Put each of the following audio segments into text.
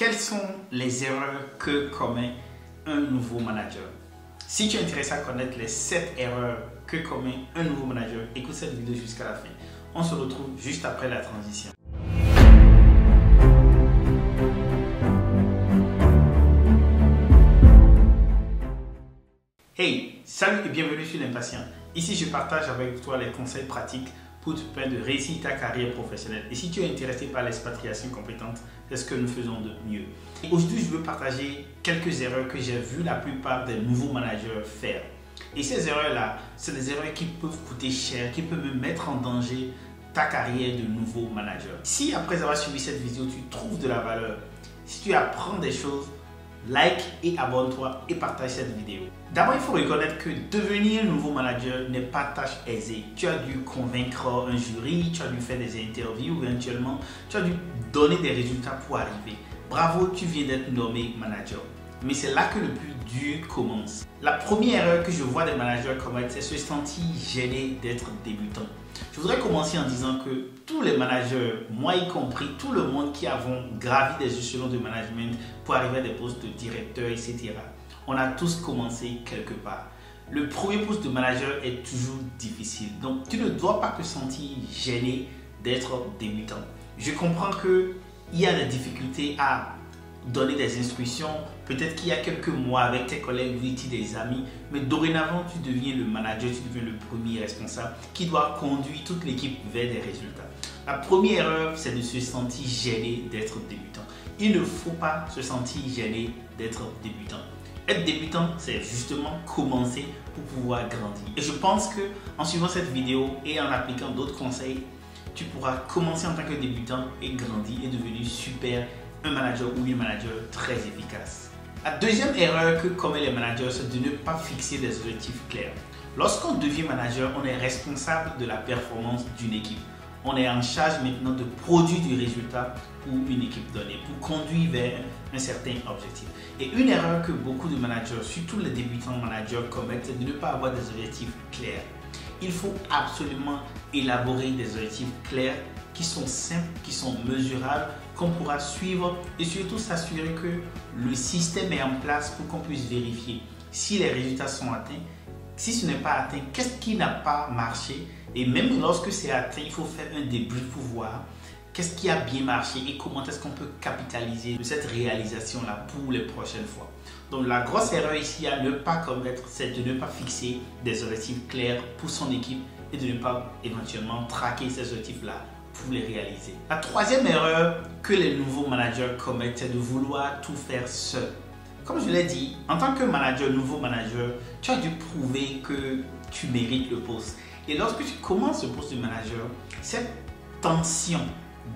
quelles sont les erreurs que commet un nouveau manager? Si tu es intéressé à connaître les 7 erreurs que commet un nouveau manager, écoute cette vidéo jusqu'à la fin. On se retrouve juste après la transition. Hey, salut et bienvenue sur l'Impatient. Ici, je partage avec toi les conseils pratiques pour te permettre de réussir ta carrière professionnelle. Et si tu es intéressé par l'expatriation compétente, c'est ce que nous faisons de mieux. Aujourd'hui, je veux partager quelques erreurs que j'ai vu la plupart des nouveaux managers faire. Et ces erreurs-là, c'est des erreurs qui peuvent coûter cher, qui peuvent me mettre en danger ta carrière de nouveau manager. Si après avoir suivi cette vidéo, tu trouves de la valeur, si tu apprends des choses, like et abonne-toi et partage cette vidéo. D'abord, il faut reconnaître que devenir nouveau manager n'est pas tâche aisée. Tu as dû convaincre un jury, tu as dû faire des interviews éventuellement, tu as dû donner des résultats pour arriver. Bravo, tu viens d'être nommé manager. Mais c'est là que le plus dur commence. La première erreur que je vois des managers commettre, c'est se sentir gêné d'être débutant. Je voudrais commencer en disant que tous les managers, moi y compris, tout le monde qui avons gravi des échelons de management pour arriver à des postes de directeur, etc., on a tous commencé quelque part. Le premier poste de manager est toujours difficile. Donc, tu ne dois pas te sentir gêné d'être débutant. Je comprends qu'il y a des difficultés à donner des instructions. Peut-être qu'il y a quelques mois avec tes collègues, vous étiez des amis, mais dorénavant, tu deviens le manager, tu deviens le premier responsable qui doit conduire toute l'équipe vers des résultats. La première erreur, c'est de se sentir gêné d'être débutant. Il ne faut pas se sentir gêné d'être débutant. Être débutant, c'est justement commencer pour pouvoir grandir. Et je pense que en suivant cette vidéo et en appliquant d'autres conseils, tu pourras commencer en tant que débutant et grandir et devenir super un manager ou une manager très efficace. La deuxième erreur que commettent les managers, c'est de ne pas fixer des objectifs clairs. Lorsqu'on devient manager, on est responsable de la performance d'une équipe. On est en charge maintenant de produire du résultat pour une équipe donnée, pour conduire vers un certain objectif. Et une erreur que beaucoup de managers, surtout les débutants managers, commettent, c'est de ne pas avoir des objectifs clairs. Il faut absolument élaborer des objectifs clairs qui sont simples, qui sont mesurables, qu'on pourra suivre et surtout s'assurer que le système est en place pour qu'on puisse vérifier si les résultats sont atteints. Si ce n'est pas atteint, qu'est-ce qui n'a pas marché? Et même lorsque c'est atteint, il faut faire un débrief pour voir qu'est-ce qui a bien marché et comment est-ce qu'on peut capitaliser de cette réalisation-là pour les prochaines fois. Donc la grosse erreur ici à ne pas commettre, c'est de ne pas fixer des objectifs clairs pour son équipe et de ne pas éventuellement traquer ces objectifs-là pour les réaliser. La troisième erreur que les nouveaux managers commettent, c'est de vouloir tout faire seul. Comme je l'ai dit, en tant que manager, nouveau manager, tu as dû prouver que tu mérites le poste. Et lorsque tu commences ce poste de manager, cette tension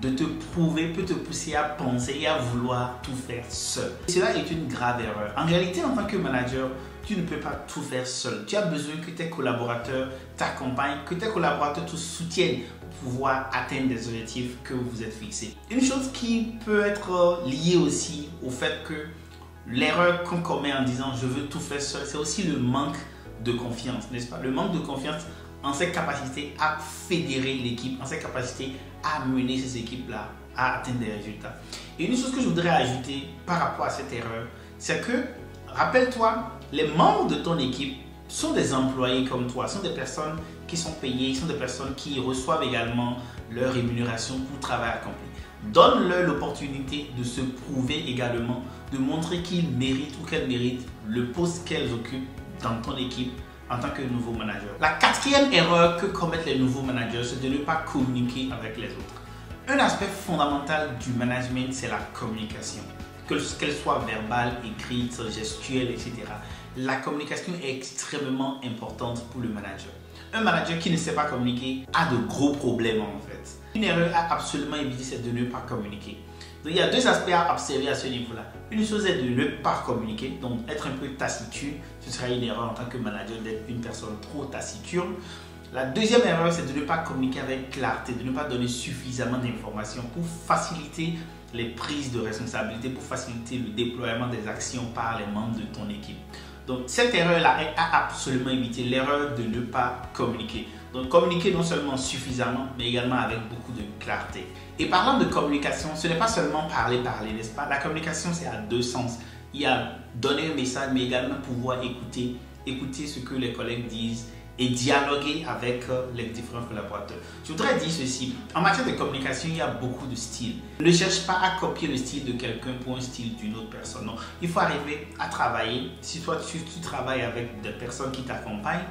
de te prouver peut te pousser à penser et à vouloir tout faire seul. Et cela est une grave erreur. En réalité, en tant que manager, tu ne peux pas tout faire seul. Tu as besoin que tes collaborateurs t'accompagnent, que tes collaborateurs te soutiennent pour pouvoir atteindre des objectifs que vous êtes fixés. Une chose qui peut être liée aussi au fait que l'erreur qu'on commet en disant je veux tout faire seul, c'est aussi le manque de confiance, n'est-ce pas? Le manque de confiance en ses capacités à fédérer l'équipe, en ses capacités à mener ces équipes-là à atteindre des résultats. Et une chose que je voudrais ajouter par rapport à cette erreur, c'est que, rappelle-toi, les membres de ton équipe sont des employés comme toi, sont des personnes qui sont payées, sont des personnes qui reçoivent également leur rémunération pour travail accompli. Donne-leur l'opportunité de se prouver également, de montrer qu'ils méritent ou qu'elles méritent le poste qu'elles occupent dans ton équipe en tant que nouveau manager. La quatrième erreur que commettent les nouveaux managers, c'est de ne pas communiquer avec les autres. Un aspect fondamental du management, c'est la communication. Qu'elle soit verbale, écrite, gestuelle, etc. La communication est extrêmement importante pour le manager. Un manager qui ne sait pas communiquer a de gros problèmes en fait. Une erreur à absolument éviter, c'est de ne pas communiquer. Donc, il y a deux aspects à observer à ce niveau-là. Une chose est de ne pas communiquer, donc être un peu taciturne. Ce sera une erreur en tant que manager d'être une personne trop taciturne. La deuxième erreur, c'est de ne pas communiquer avec clarté, de ne pas donner suffisamment d'informations pour faciliter les prises de responsabilité, pour faciliter le déploiement des actions par les membres de ton équipe. Donc cette erreur-là est à absolument éviter, l'erreur de ne pas communiquer. Donc communiquer non seulement suffisamment, mais également avec beaucoup de clarté. Et parlant de communication, ce n'est pas seulement parler, n'est-ce pas? La communication, c'est à deux sens. Il y a donner un message, mais également pouvoir écouter ce que les collègues disent et dialoguer avec les différents collaborateurs. Je voudrais dire ceci, en matière de communication, il y a beaucoup de styles. Ne cherche pas à copier le style de quelqu'un pour un style d'une autre personne. Non, il faut arriver à travailler. Si toi tu travailles avec des personnes qui t'accompagnent,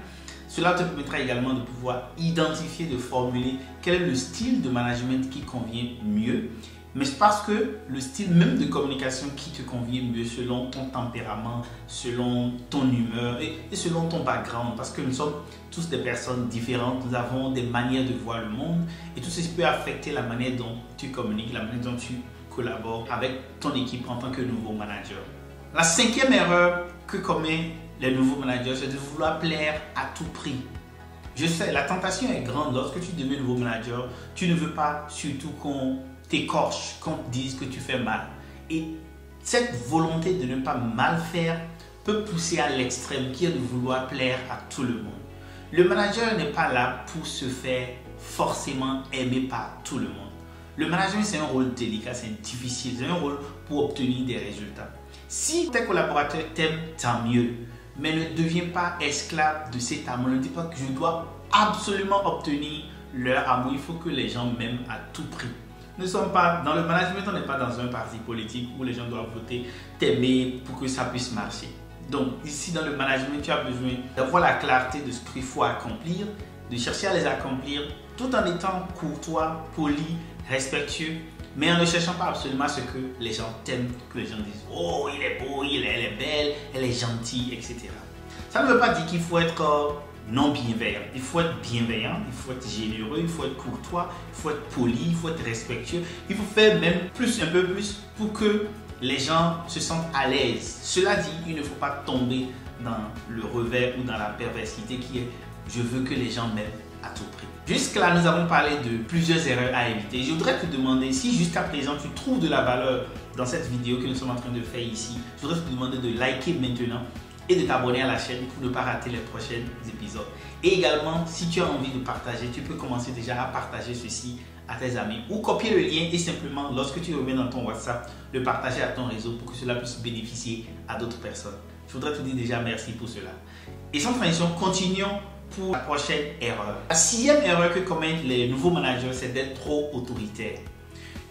cela te permettra également de pouvoir identifier, de formuler quel est le style de management qui convient mieux. Mais c'est parce que le style même de communication qui te convient mieux selon ton tempérament, selon ton humeur et selon ton background. Parce que nous sommes tous des personnes différentes, nous avons des manières de voir le monde et tout ceci peut affecter la manière dont tu communiques, la manière dont tu collabores avec ton équipe en tant que nouveau manager. La cinquième erreur que commettent les nouveaux managers, c'est de vouloir plaire à tout prix. Je sais, la tentation est grande lorsque tu deviens nouveau manager, tu ne veux pas surtout qu'on t'écorche, qu'on te dise que tu fais mal. Et cette volonté de ne pas mal faire peut pousser à l'extrême qui est de vouloir plaire à tout le monde. Le manager n'est pas là pour se faire forcément aimer par tout le monde. Le management, c'est un rôle délicat, c'est difficile, c'est un rôle pour obtenir des résultats. Si tes collaborateurs t'aiment, tant mieux. Mais ne deviens pas esclave de cet amour. Ne dis pas que je dois absolument obtenir leur amour. Il faut que les gens m'aiment à tout prix. Nous ne sommes pas dans le management, on n'est pas dans un parti politique où les gens doivent voter, t'aimer pour que ça puisse marcher. Donc ici dans le management, tu as besoin d'avoir la clarté de ce qu'il faut accomplir, de chercher à les accomplir tout en étant courtois, poli, respectueux, mais en ne cherchant pas absolument ce que les gens t'aiment, que les gens disent « Oh, il est beau, elle est belle, elle est gentille, etc. » Ça ne veut pas dire qu'il faut être non bienveillant. Il faut être bienveillant, il faut être généreux, il faut être courtois, il faut être poli, il faut être respectueux. Il faut faire même un peu plus pour que les gens se sentent à l'aise. Cela dit, il ne faut pas tomber dans le revers ou dans la perversité qui est « je veux que les gens m'aiment à tout prix ». Jusque-là, nous avons parlé de plusieurs erreurs à éviter. Je voudrais te demander si jusqu'à présent tu trouves de la valeur dans cette vidéo que nous sommes en train de faire ici. Je voudrais te demander de liker maintenant et de t'abonner à la chaîne pour ne pas rater les prochains épisodes. Et également, si tu as envie de partager, tu peux commencer déjà à partager ceci à tes amis ou copier le lien et simplement, lorsque tu reviens dans ton WhatsApp, le partager à ton réseau pour que cela puisse bénéficier à d'autres personnes. Je voudrais te dire déjà merci pour cela. Et sans transition, continuons pour la prochaine erreur. La sixième erreur que commettent les nouveaux managers, c'est d'être trop autoritaire.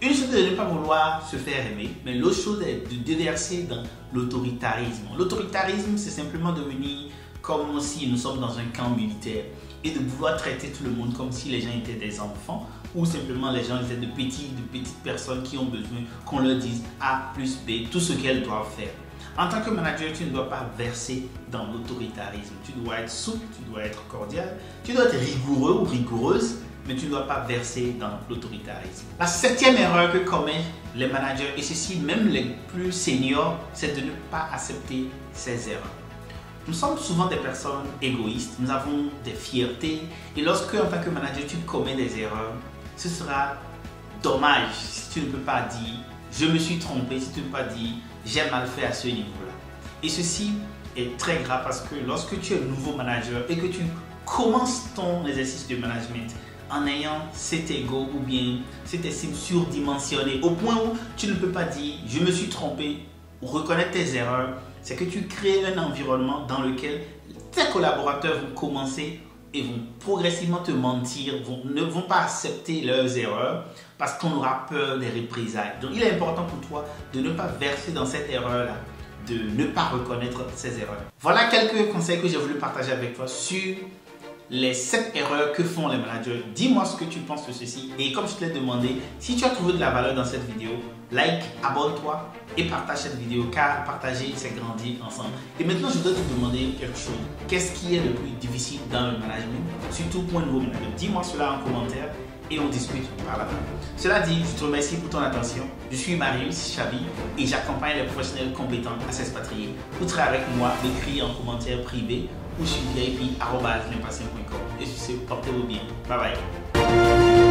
Une chose est de ne pas vouloir se faire aimer, mais l'autre chose est de déverser dans l'autoritarisme. L'autoritarisme, c'est simplement devenir comme si nous sommes dans un camp militaire et de vouloir traiter tout le monde comme si les gens étaient des enfants ou simplement les gens étaient de petites personnes qui ont besoin qu'on leur dise A plus B, tout ce qu'elles doivent faire. En tant que manager, tu ne dois pas verser dans l'autoritarisme. Tu dois être souple, tu dois être cordial, tu dois être rigoureux ou rigoureuse, mais tu ne dois pas verser dans l'autoritarisme. La septième erreur que commettent les managers, et ceci même les plus seniors, c'est de ne pas accepter ces erreurs. Nous sommes souvent des personnes égoïstes, nous avons des fiertés, et lorsque en tant que manager tu commets des erreurs, ce sera dommage si tu ne peux pas dire « je me suis trompé », si tu ne peux pas dire « j'ai mal fait à ce niveau-là ». Et ceci est très grave parce que lorsque tu es nouveau manager et que tu commences ton exercice de management en ayant cet ego ou bien cette estime surdimensionnée au point où tu ne peux pas dire « je me suis trompé » ou reconnaître tes erreurs, c'est que tu crées un environnement dans lequel tes collaborateurs vont commencer et vont progressivement te mentir, ne vont pas accepter leurs erreurs parce qu'on aura peur des représailles. Donc il est important pour toi de ne pas verser dans cette erreur-là, de ne pas reconnaître ces erreurs. Voilà quelques conseils que j'ai voulu partager avec toi sur les 7 erreurs que font les managers. Dis-moi ce que tu penses de ceci. Et comme je te l'ai demandé, si tu as trouvé de la valeur dans cette vidéo, like, abonne-toi et partage cette vidéo car partager, c'est grandir ensemble. Et maintenant, je dois te demander quelque chose. Qu'est-ce qui est le plus difficile dans le management, surtout pour un nouveau manager? Dis-moi cela en commentaire et on discute par là-bas. Cela dit, je te remercie pour ton attention. Je suis Marius Chabi et j'accompagne les professionnels compétents à s'expatrier. Vous travaillez avec moi, m'écrire en commentaire privé ou sur vip@limpatient.com. Et sur ce, portez-vous bien. Bye bye.